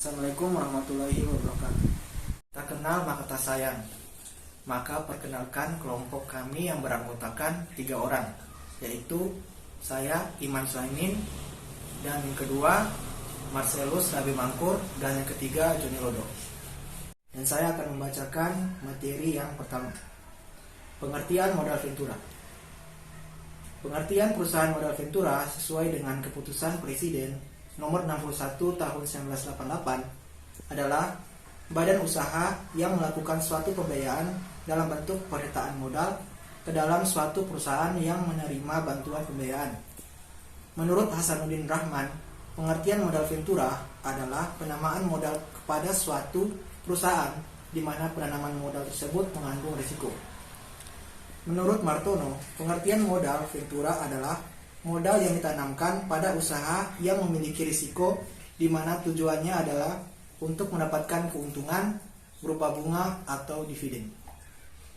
Assalamualaikum warahmatullahi wabarakatuh. Tak kenal maka tak sayang. Maka perkenalkan kelompok kami yang beranggotakan 3 orang, yaitu saya Iman Sulaimin, dan yang kedua Marcelus Rabi Mangkur, dan yang ketiga Joni Lodo. Dan saya akan membacakan materi yang pertama. Pengertian modal ventura. Pengertian perusahaan modal ventura sesuai dengan keputusan Presiden Nomor 61 Tahun 1988 adalah badan usaha yang melakukan suatu pembiayaan dalam bentuk penyertaan modal ke dalam suatu perusahaan yang menerima bantuan pembiayaan. Menurut Hasanuddin Rahman, pengertian modal ventura adalah penamaan modal kepada suatu perusahaan di mana penanaman modal tersebut mengandung risiko. Menurut Martono, pengertian modal ventura adalah modal yang ditanamkan pada usaha yang memiliki risiko di mana tujuannya adalah untuk mendapatkan keuntungan berupa bunga atau dividen.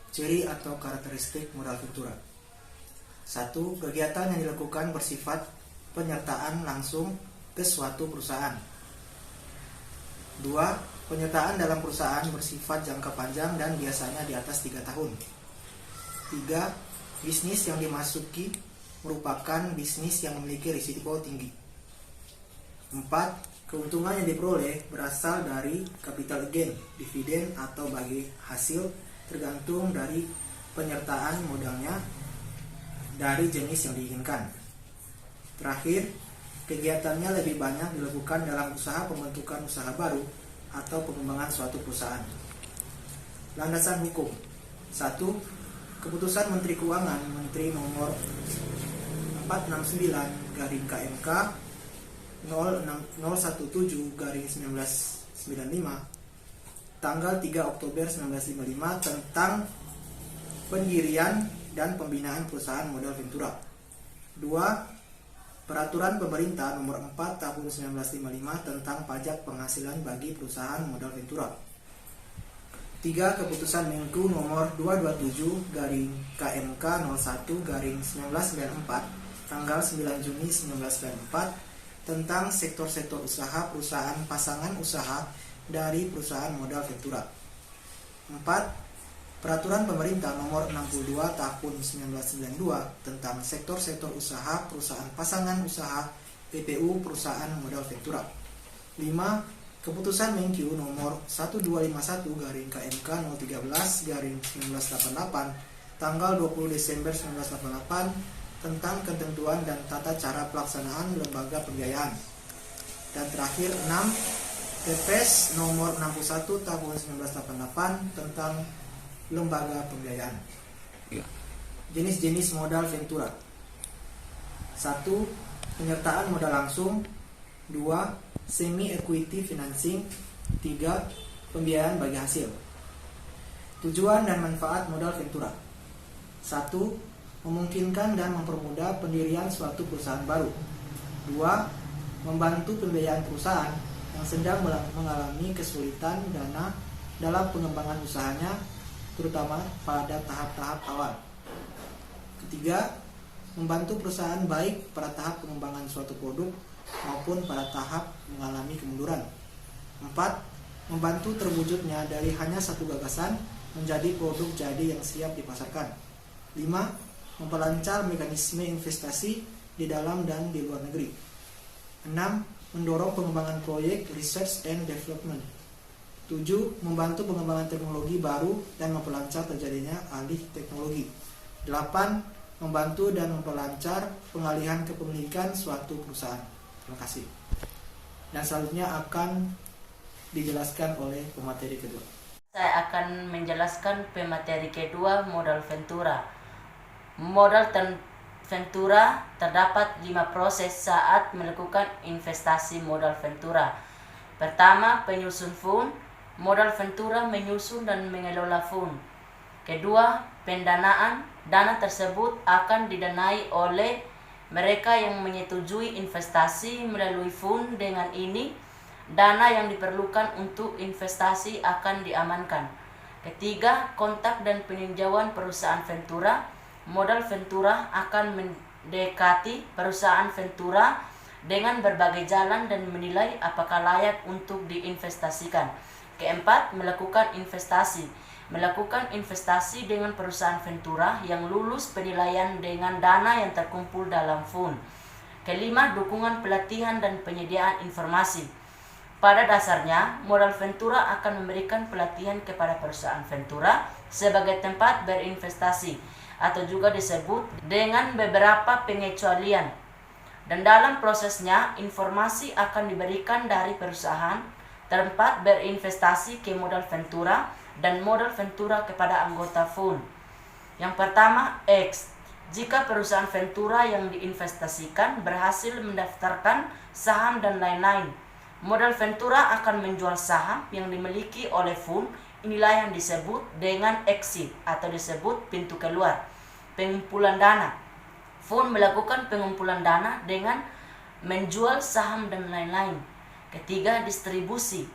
Ciri atau karakteristik modal ventura. 1. Kegiatan yang dilakukan bersifat penyertaan langsung ke suatu perusahaan. 2. Penyertaan dalam perusahaan bersifat jangka panjang dan biasanya di atas 3 tahun. 3. Bisnis yang dimasuki merupakan bisnis yang memiliki risiko tinggi. 4. Keuntungan yang diperoleh berasal dari capital gain, dividen atau bagi hasil tergantung dari penyertaan modalnya dari jenis yang diinginkan. Terakhir, kegiatannya lebih banyak dilakukan dalam usaha pembentukan usaha baru atau pengembangan suatu perusahaan. Landasan hukum. 1. Keputusan Menteri Keuangan Menteri Nomor 469/KMK 017/1995 tanggal 3 Oktober 1955 tentang pendirian dan pembinaan perusahaan modal ventura. 2. Peraturan Pemerintah Nomor 4 Tahun 1955 tentang pajak penghasilan bagi perusahaan modal ventura. 3. Keputusan Menku Nomor 227/KMK 01/1994 tanggal 9 Juni 1994 tentang sektor-sektor usaha perusahaan pasangan usaha dari perusahaan modal ventura. 4. Peraturan Pemerintah Nomor 62 Tahun 1992 tentang sektor-sektor usaha perusahaan pasangan usaha PPU perusahaan modal ventura. 5. Keputusan Menkyu Nomor 1251/KMK 013/1988 tanggal 20 Desember 1988 tentang ketentuan dan tata cara pelaksanaan lembaga pembiayaan. Dan terakhir 6. Kepres Nomor 61 Tahun 1988 tentang lembaga pembiayaan. Jenis-jenis modal ventura. 1. Penyertaan modal langsung. 2. Semi equity financing. 3. Pembiayaan bagi hasil. Tujuan dan manfaat modal ventura. 1. Memungkinkan dan mempermudah pendirian suatu perusahaan baru. 2. Membantu pembiayaan perusahaan yang sedang mengalami kesulitan dana dalam pengembangan usahanya, terutama pada tahap-tahap awal. Ketiga, membantu perusahaan baik pada tahap pengembangan suatu produk maupun pada tahap mengalami kemunduran. 4. Membantu terwujudnya dari hanya satu gagasan menjadi produk jadi yang siap dipasarkan. 5. Memperlancar mekanisme investasi di dalam dan di luar negeri. 6. Mendorong pengembangan proyek research and development. 7. Membantu pengembangan teknologi baru dan memperlancar terjadinya alih teknologi. 8. Membantu dan memperlancar pengalihan kepemilikan suatu perusahaan. Terima kasih. Dan selanjutnya akan dijelaskan oleh pemateri kedua. Saya akan menjelaskan pemateri kedua modal ventura. Modal ventura terdapat 5 proses saat melakukan investasi modal ventura. Pertama, penyusun fund. Modal ventura menyusun dan mengelola fund. Kedua, pendanaan. Dana tersebut akan didanai oleh mereka yang menyetujui investasi melalui fund. Dengan ini, dana yang diperlukan untuk investasi akan diamankan. Ketiga, kontak dan peninjauan perusahaan ventura. Modal ventura akan mendekati perusahaan ventura dengan berbagai jalan dan menilai apakah layak untuk diinvestasikan. Keempat, melakukan investasi. Melakukan investasi dengan perusahaan Ventura yang lulus penilaian dengan dana yang terkumpul dalam fund. Kelima, dukungan pelatihan dan penyediaan informasi. Pada dasarnya, modal Ventura akan memberikan pelatihan kepada perusahaan Ventura sebagai tempat berinvestasi, atau juga disebut dengan beberapa pengecualian. Dan dalam prosesnya, informasi akan diberikan dari perusahaan tempat berinvestasi ke modal Ventura dan modal Ventura kepada anggota fund. Yang pertama, X. Jika perusahaan Ventura yang diinvestasikan berhasil mendaftarkan saham dan lain-lain, modal Ventura akan menjual saham yang dimiliki oleh fund. Inilah yang disebut dengan exit atau disebut pintu keluar. Pengumpulan dana. Fund melakukan pengumpulan dana dengan menjual saham dan lain-lain. Ketiga, distribusi.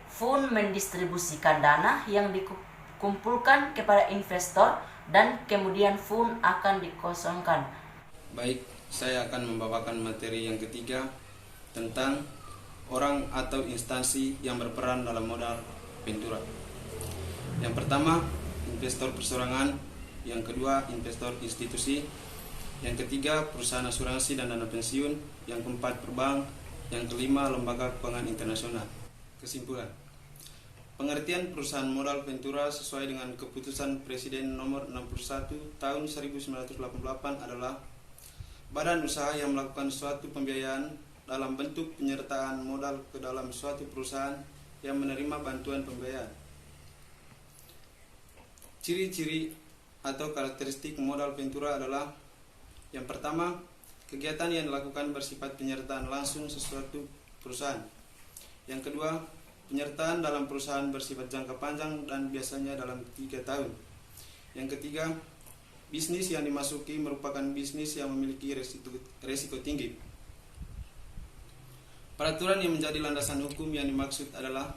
Fund mendistribusikan dana yang dikumpulkan kepada investor dan kemudian fund akan dikosongkan. Baik, saya akan membawakan materi yang ketiga tentang orang atau instansi yang berperan dalam modal Ventura. Yang pertama, investor perseorangan. Yang kedua, investor institusi. Yang ketiga, perusahaan asuransi dan dana pensiun. Yang keempat, perbank. Yang kelima, lembaga keuangan internasional. Kesimpulan, pengertian perusahaan modal Ventura sesuai dengan keputusan Presiden nomor 61 tahun 1988 adalah badan usaha yang melakukan suatu pembiayaan dalam bentuk penyertaan modal ke dalam suatu perusahaan yang menerima bantuan pembiayaan. Ciri-ciri atau karakteristik modal Ventura adalah: yang pertama, kegiatan yang dilakukan bersifat penyertaan langsung sesuatu perusahaan. Yang kedua, penyertaan dalam perusahaan bersifat jangka panjang dan biasanya dalam 3 tahun. Yang ketiga, bisnis yang dimasuki merupakan bisnis yang memiliki resiko tinggi. Peraturan yang menjadi landasan hukum yang dimaksud adalah: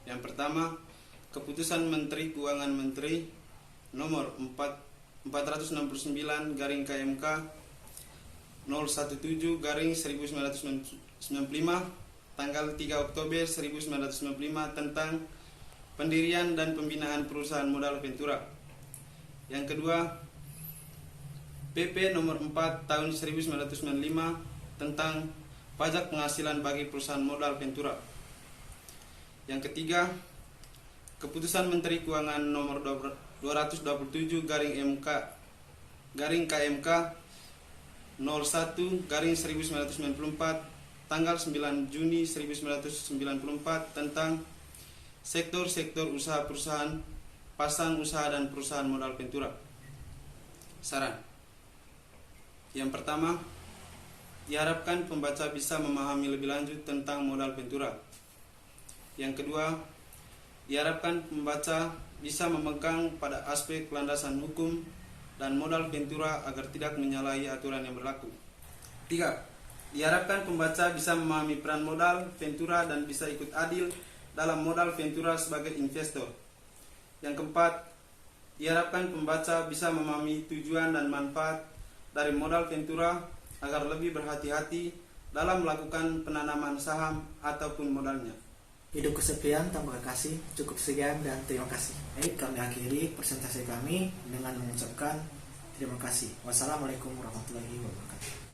yang pertama, Keputusan Menteri Keuangan Menteri nomor 469/KMK 017/1995 tanggal 3 Oktober 1995 tentang pendirian dan pembinaan perusahaan modal Ventura. Yang kedua, PP nomor 4 tahun 1995 tentang pajak penghasilan bagi perusahaan modal Ventura. Yang ketiga, Keputusan Menteri Keuangan nomor 227/KMK 01/1994 tanggal 9 Juni 1994 tentang sektor-sektor usaha perusahaan, pasang usaha dan perusahaan modal Ventura. Saran. Yang pertama, diharapkan pembaca bisa memahami lebih lanjut tentang modal Ventura. Yang kedua, diharapkan pembaca bisa memegang pada aspek landasan hukum dan modal Ventura agar tidak menyalahi aturan yang berlaku. 3. Diharapkan pembaca bisa memahami peran modal Ventura dan bisa ikut adil dalam modal Ventura sebagai investor. Yang keempat, diharapkan pembaca bisa memahami tujuan dan manfaat dari modal Ventura agar lebih berhati-hati dalam melakukan penanaman saham ataupun modalnya. Hidup kesepian tanpa kasih. Cukup sekian dan terima kasih. Baik, kami akhiri presentasi kami dengan mengucapkan terima kasih. Wassalamualaikum warahmatullahi wabarakatuh.